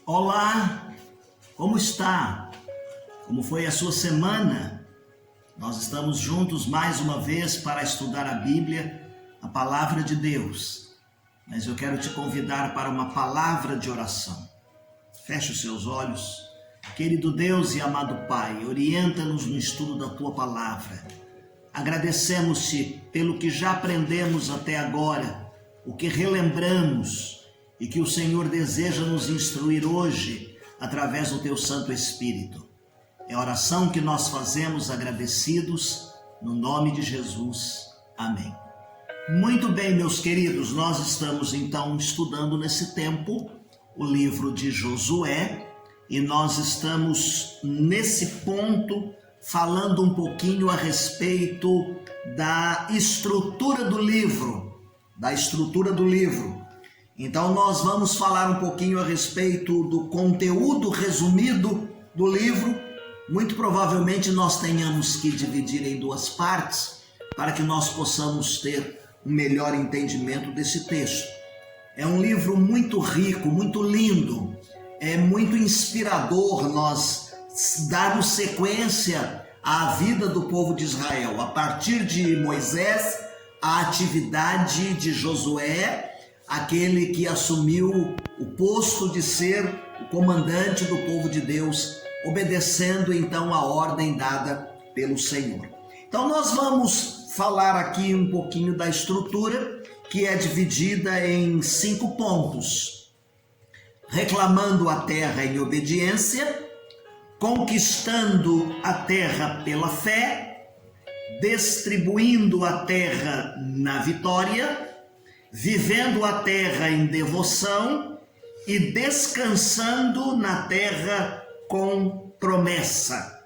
Olá, como está? Como foi a sua semana? Nós estamos juntos mais uma vez para estudar a Bíblia, a Palavra de Deus. Mas eu quero te convidar para uma palavra de oração. Feche os seus olhos. Querido Deus e amado Pai, orienta-nos no estudo da Tua Palavra. Agradecemos-te pelo que já aprendemos até agora, o que relembramos e que o Senhor deseja nos instruir hoje através do Teu Santo Espírito. É a oração que nós fazemos agradecidos no nome de Jesus. Amém. Muito bem, meus queridos, nós estamos então estudando nesse tempo o livro de Josué e nós estamos nesse ponto falando um pouquinho a respeito da estrutura do livro, Então nós vamos falar um pouquinho a respeito do conteúdo resumido do livro. Muito provavelmente nós tenhamos que dividir em duas partes para que nós possamos ter um melhor entendimento desse texto. É um livro muito rico, muito lindo, é muito inspirador nós darmos sequência à vida do povo de Israel, a partir de Moisés, a atividade de Josué, aquele que assumiu o posto de ser o comandante do povo de Deus, obedecendo então a ordem dada pelo Senhor. Então nós vamos falar aqui um pouquinho da estrutura, que é dividida em 5 pontos. Reclamando a terra em obediência, conquistando a terra pela fé, distribuindo a terra na vitória, vivendo a terra em devoção e descansando na terra com promessa.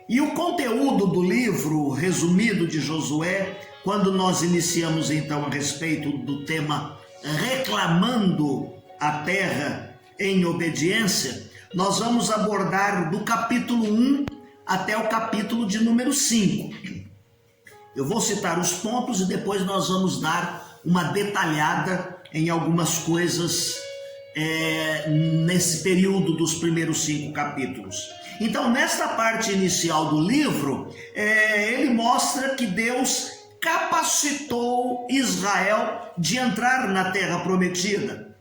E o conteúdo do livro resumido de Josué, quando nós iniciamos então a respeito do tema reclamando a terra em obediência, nós vamos abordar do capítulo 1 até o capítulo de número 5. Eu vou citar os pontos e depois nós vamos dar uma detalhada em algumas coisas nesse período dos primeiros 5 capítulos. Então, nesta parte inicial do livro, ele mostra que Deus capacitou Israel de entrar na terra prometida.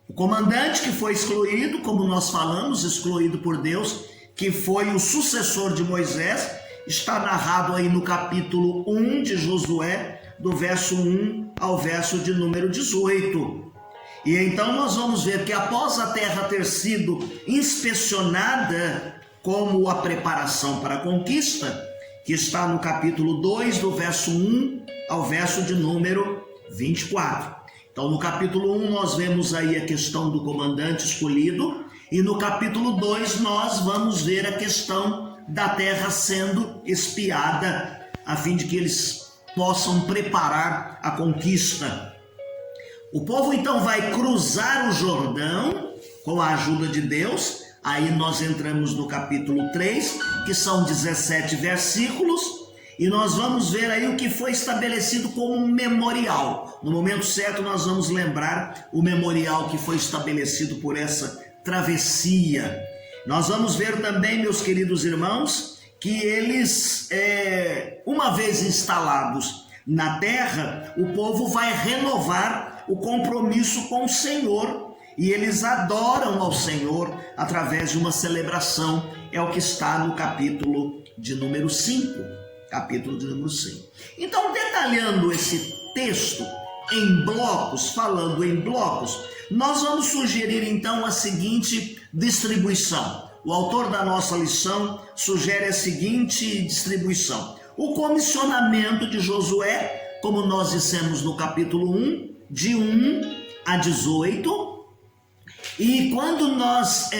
O comandante que foi excluído, como nós falamos, excluído por Deus, que foi o sucessor de Moisés, está narrado aí no capítulo 1 de Josué, do verso 1 ao verso de número 18. E então nós vamos ver que após a terra ter sido inspecionada como a preparação para a conquista, que está no capítulo 2, do verso 1 ao verso de número 24. Então no capítulo 1 nós vemos aí a questão do comandante escolhido, e no capítulo 2 nós vamos ver a questão da terra sendo espiada, a fim de que eles possam preparar a conquista. O povo então vai cruzar o Jordão com a ajuda de Deus. Aí nós entramos no capítulo 3, que são 17 versículos, e nós vamos ver aí o que foi estabelecido como um memorial. No momento certo nós vamos lembrar o memorial que foi estabelecido por essa travessia. Nós vamos ver também, meus queridos irmãos, que eles, uma vez instalados na terra, o povo vai renovar o compromisso com o Senhor, e eles adoram ao Senhor através de uma celebração. É o que está no capítulo de número 5. Então, detalhando esse texto em blocos, falando em blocos, nós vamos sugerir então a seguinte distribuição. O autor da nossa lição sugere a seguinte distribuição: o comissionamento de Josué, como nós dissemos no capítulo 1, de 1 a 18. E quando nós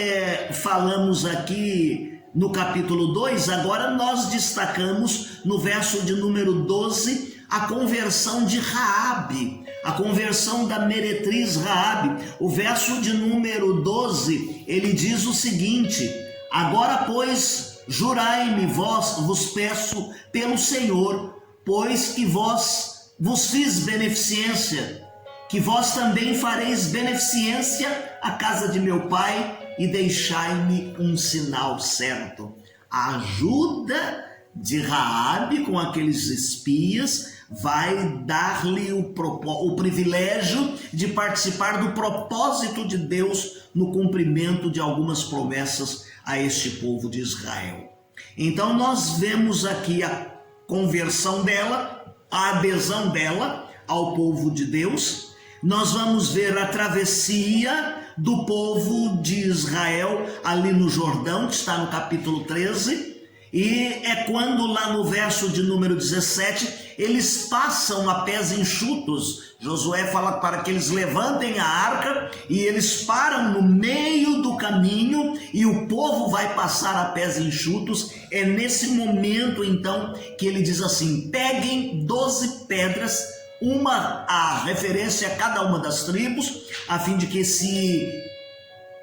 falamos aqui no capítulo 2, agora nós destacamos no verso de número 12 a conversão de Raabe, a conversão da meretriz Raabe. O verso de número 12, ele diz o seguinte: agora, pois, jurai-me, vos peço pelo Senhor, pois que vos fiz beneficência, que vós também fareis beneficência à casa de meu pai e deixai-me um sinal certo. A ajuda de Raabe com aqueles espias vai dar-lhe o privilégio de participar do propósito de Deus no cumprimento de algumas promessas a este povo de Israel. Então nós vemos aqui a conversão dela, a adesão dela ao povo de Deus. Nós vamos ver a travessia do povo de Israel ali no Jordão, que está no capítulo 13, e é quando lá no verso de número 17, eles passam a pés enxutos. Josué fala para que eles levantem a arca e eles param no meio do caminho e o povo vai passar a pés enxutos. É nesse momento então que ele diz assim: peguem 12 pedras, uma a referência a cada uma das tribos, a fim de que se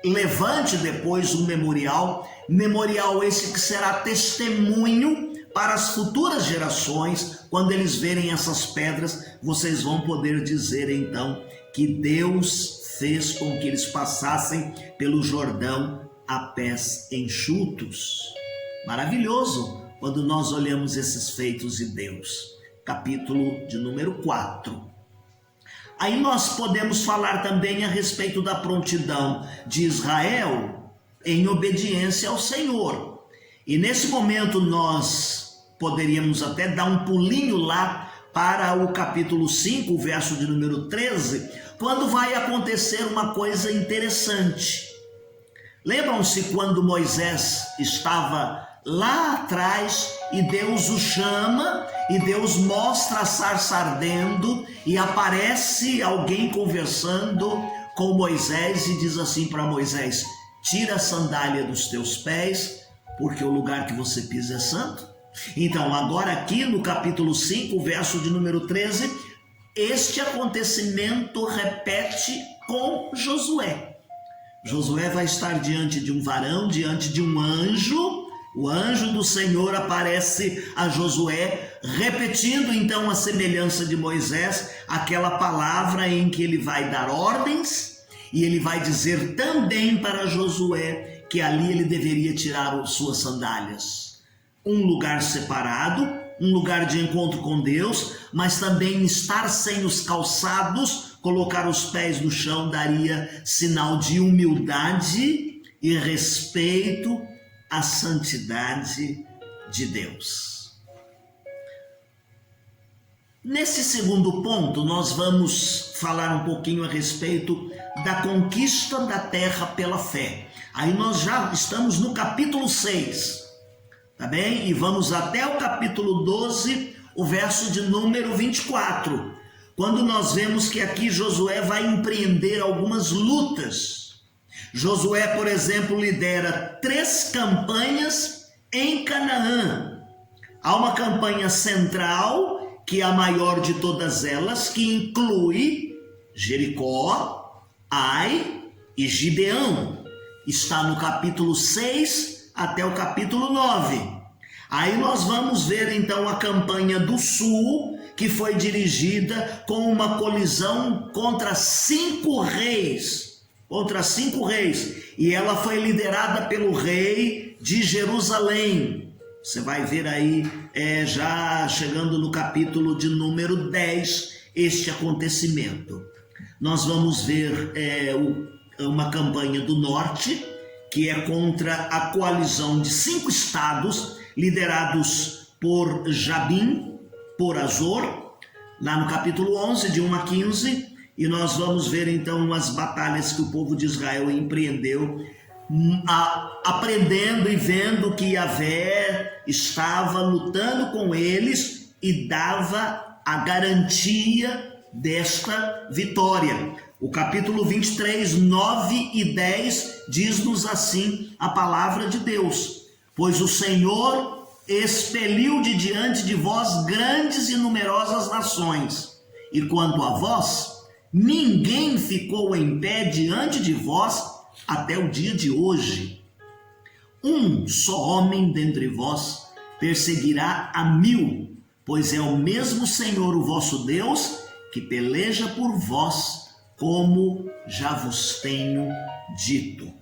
levante depois um memorial esse que será testemunho para as futuras gerações. Quando eles verem essas pedras, vocês vão poder dizer então que Deus fez com que eles passassem pelo Jordão a pés enxutos. Maravilhoso quando nós olhamos esses feitos de Deus. Capítulo de número 4. Aí nós podemos falar também a respeito da prontidão de Israel em obediência ao Senhor. E nesse momento nós poderíamos até dar um pulinho lá para o capítulo 5, verso de número 13, quando vai acontecer uma coisa interessante. Lembram-se quando Moisés estava lá atrás e Deus o chama e Deus mostra a sarça ardendo e aparece alguém conversando com Moisés e diz assim para Moisés: tira a sandália dos teus pés, porque o lugar que você pisa é santo. Então agora aqui no capítulo 5, verso de número 13, este acontecimento repete com Josué. Josué vai estar diante de um varão, diante de um anjo. O anjo do Senhor aparece a Josué, repetindo então a semelhança de Moisés, aquela palavra em que ele vai dar ordens, e ele vai dizer também para Josué que ali ele deveria tirar suas sandálias. Um lugar separado, um lugar de encontro com Deus, mas também estar sem os calçados, colocar os pés no chão daria sinal de humildade e respeito à santidade de Deus. Nesse segundo ponto, nós vamos falar um pouquinho a respeito da conquista da terra pela fé. Aí nós já estamos no capítulo 6, tá bem? E vamos até o capítulo 12, o verso de número 24, quando nós vemos que aqui Josué vai empreender algumas lutas. Josué, por exemplo, lidera 3 campanhas em Canaã. Há uma campanha central, que é a maior de todas elas, que inclui Jericó, Ai e Gibeão. Está no capítulo 6 até o capítulo 9. Aí nós vamos ver então a campanha do sul, que foi dirigida com uma colisão contra 5 reis. E ela foi liderada pelo rei de Jerusalém. Você vai ver aí, já chegando no capítulo de número 10, este acontecimento. Nós vamos ver uma campanha do norte, que é contra a coalizão de 5 estados, liderados por Jabim, por Azor, lá no capítulo 11, de 1 a 15, e nós vamos ver então as batalhas que o povo de Israel empreendeu, aprendendo e vendo que Yahvé estava lutando com eles e dava a garantia desta vitória. O capítulo 23, 9 e 10 diz-nos assim a palavra de Deus: pois o Senhor expeliu de diante de vós grandes e numerosas nações, e quanto a vós, ninguém ficou em pé diante de vós até o dia de hoje. Um só homem dentre vós perseguirá a 1000, pois é o mesmo Senhor, o vosso Deus, que peleja por vós, como já vos tenho dito.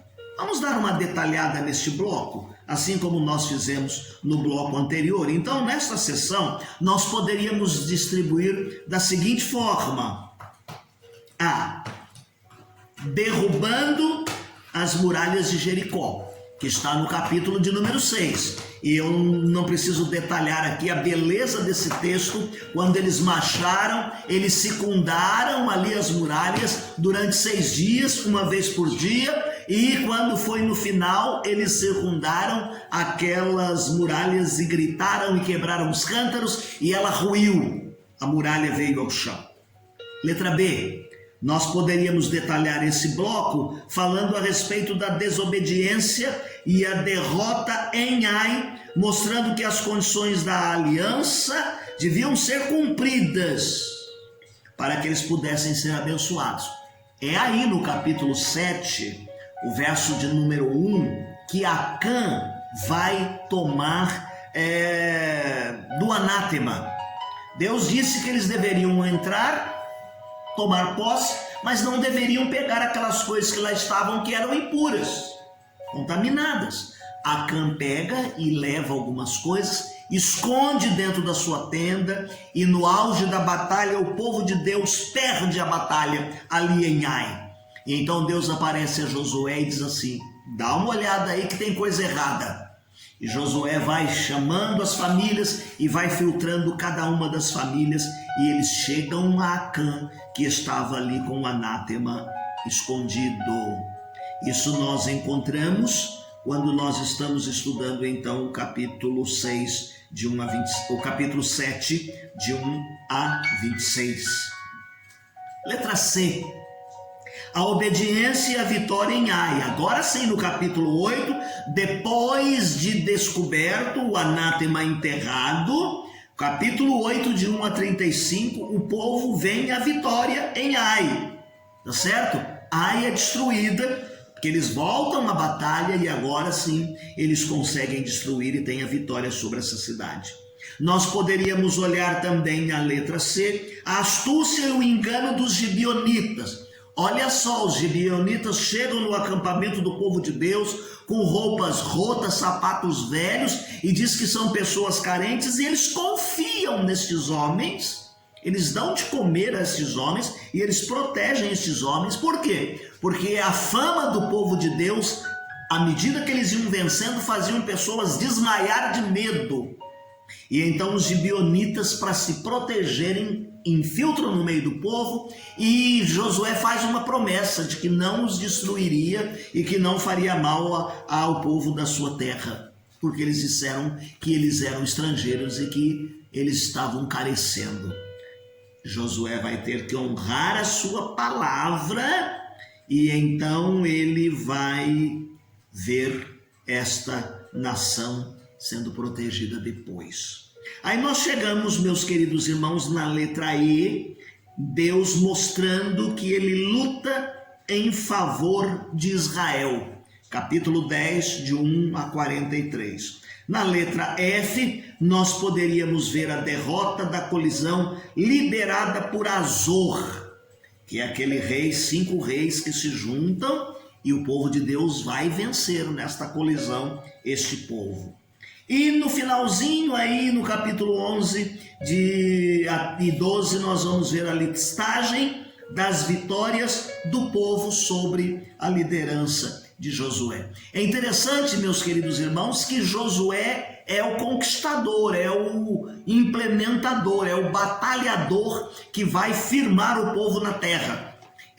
Vamos dar uma detalhada neste bloco, assim como nós fizemos no bloco anterior. Então, nesta sessão, nós poderíamos distribuir da seguinte forma: A. Derrubando as muralhas de Jericó, que está no capítulo de número 6. E eu não preciso detalhar aqui a beleza desse texto. Quando eles marcharam, eles circundaram ali as muralhas durante 6 dias, uma vez por dia. E quando foi no final, eles circundaram aquelas muralhas e gritaram e quebraram os cântaros, e ela ruiu, a muralha veio ao chão. Letra B. Nós poderíamos detalhar esse bloco falando a respeito da desobediência e a derrota em Ai, mostrando que as condições da aliança deviam ser cumpridas para que eles pudessem ser abençoados. É aí no capítulo 7, o verso de número 1, que Acã vai tomar do anátema. Deus disse que eles deveriam entrar, tomar posse, mas não deveriam pegar aquelas coisas que lá estavam que eram impuras, contaminadas. Acã pega e leva algumas coisas, esconde dentro da sua tenda, e no auge da batalha o povo de Deus perde a batalha ali em Ai. E então Deus aparece a Josué e diz assim: dá uma olhada aí que tem coisa errada. E Josué vai chamando as famílias e vai filtrando cada uma das famílias, e eles chegam a Acã, que estava ali com o anátema escondido. Isso nós encontramos quando nós estamos estudando então o capítulo 6, de 1 a 20, o capítulo 7, de 1 a 26. Letra C. A obediência e a vitória em Ai. Agora sim, no capítulo 8, depois de descoberto o anátema enterrado, capítulo 8, de 1 a 35, o povo vem à vitória em Ai. Tá certo? Ai é destruída, porque eles voltam à batalha e agora sim eles conseguem destruir e têm a vitória sobre essa cidade. Nós poderíamos olhar também a letra C, a astúcia e o engano dos gibeonitas. Olha só, os gibeonitas chegam no acampamento do povo de Deus com roupas rotas, sapatos velhos, e diz que são pessoas carentes, e eles confiam nestes homens, eles dão de comer a esses homens e eles protegem esses homens. Por quê? Porque a fama do povo de Deus, à medida que eles iam vencendo, faziam pessoas desmaiar de medo. E então os gibeonitas, para se protegerem, infiltram no meio do povo, e Josué faz uma promessa de que não os destruiria e que não faria mal ao povo da sua terra, porque eles disseram que eles eram estrangeiros e que eles estavam carecendo. Josué vai ter que honrar a sua palavra, e então ele vai ver esta nação sendo protegida depois. Aí nós chegamos, meus queridos irmãos, na letra E, Deus mostrando que ele luta em favor de Israel. Capítulo 10, de 1 a 43. Na letra F, nós poderíamos ver a derrota da colisão liderada por Azor, que é aquele rei, 5 reis que se juntam, e o povo de Deus vai vencer nesta colisão este povo. E no finalzinho aí, no capítulo 11 e 12, nós vamos ver a listagem das vitórias do povo sobre a liderança de Josué. É interessante, meus queridos irmãos, que Josué é o conquistador, é o implementador, é o batalhador que vai firmar o povo na terra.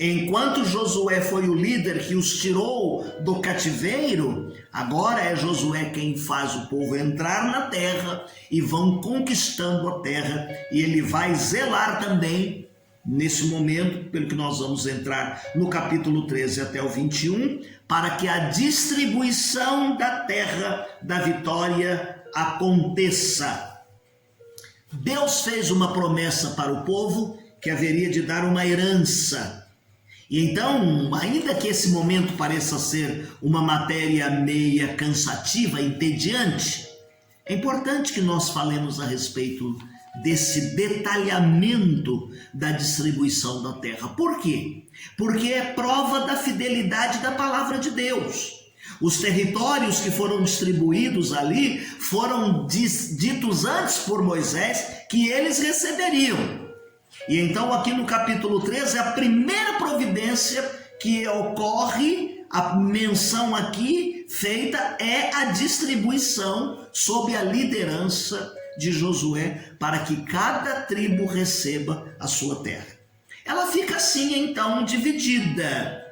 Enquanto Josué foi o líder que os tirou do cativeiro, agora é Josué quem faz o povo entrar na terra e vão conquistando a terra, e ele vai zelar também, nesse momento, pelo que nós vamos entrar no capítulo 13 até o 21, para que a distribuição da terra da vitória aconteça. Deus fez uma promessa para o povo que haveria de dar uma herança. E então, ainda que esse momento pareça ser uma matéria meia cansativa, entediante, é importante que nós falemos a respeito desse detalhamento da distribuição da terra. Por quê? Porque é prova da fidelidade da palavra de Deus. Os territórios que foram distribuídos ali foram ditos antes por Moisés que eles receberiam. E então aqui no capítulo 13, a primeira providência que ocorre, a menção aqui feita é a distribuição sob a liderança de Josué para que cada tribo receba a sua terra. Ela fica assim então dividida.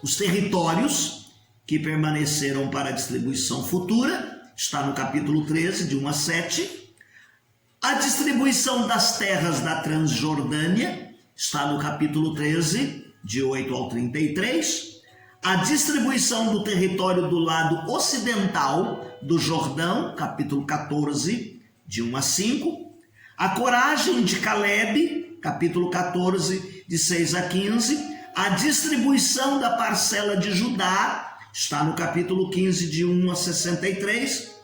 Os territórios que permaneceram para a distribuição futura, está no capítulo 13, de 1 a 7. A distribuição das terras da Transjordânia, está no capítulo 13, de 8 ao 33. A distribuição do território do lado ocidental do Jordão, capítulo 14, de 1 a 5. A coragem de Caleb, capítulo 14, de 6 a 15. A distribuição da parcela de Judá, está no capítulo 15, de 1 a 63.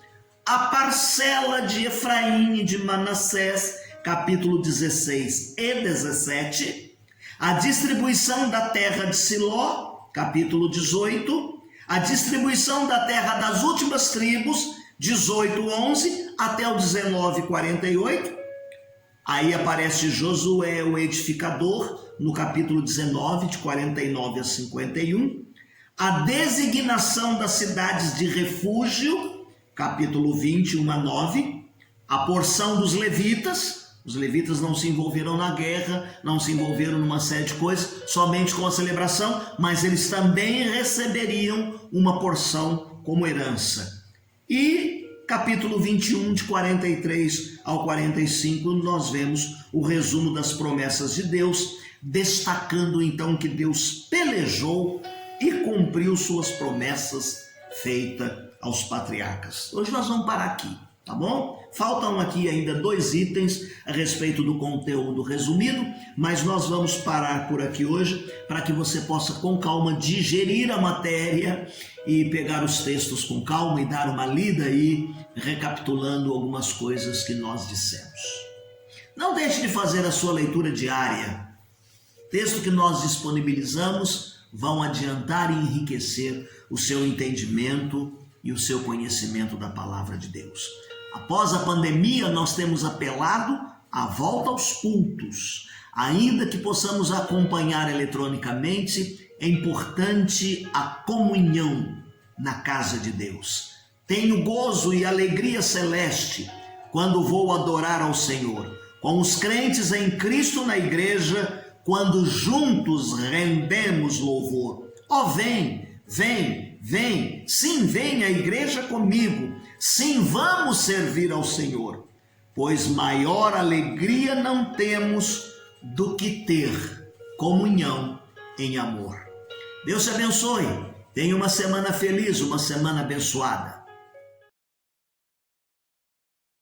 A parcela de Efraim e de Manassés, capítulo 16 e 17. A distribuição da terra de Siló, capítulo 18. A distribuição da terra das últimas tribos, 18, 11 até o 19, 48. Aí aparece Josué, o edificador, no capítulo 19, de 49 a 51. A designação das cidades de refúgio, capítulo 20, 1 a 9. A porção dos levitas. Os levitas não se envolveram na guerra, não se envolveram numa série de coisas, somente com a celebração, mas eles também receberiam uma porção como herança. E capítulo 21, de 43 ao 45, nós vemos o resumo das promessas de Deus, destacando então que Deus pelejou e cumpriu suas promessas feitas aos patriarcas. Hoje nós vamos parar aqui, tá bom? Faltam aqui ainda 2 itens a respeito do conteúdo resumido, mas nós vamos parar por aqui hoje para que você possa com calma digerir a matéria e pegar os textos com calma e dar uma lida aí, recapitulando algumas coisas que nós dissemos. Não deixe de fazer a sua leitura diária. Texto que nós disponibilizamos vão adiantar e enriquecer o seu entendimento e o seu conhecimento da palavra de Deus. Após a pandemia, nós temos apelado à volta aos cultos. Ainda que possamos acompanhar eletronicamente, é importante a comunhão na casa de Deus. Tenho gozo e alegria celeste quando vou adorar ao Senhor, com os crentes em Cristo na igreja, quando juntos rendemos louvor. Ó, vem, vem, vem, sim, vem à igreja comigo, sim, vamos servir ao Senhor, pois maior alegria não temos do que ter comunhão em amor. Deus te abençoe, tenha uma semana feliz, uma semana abençoada.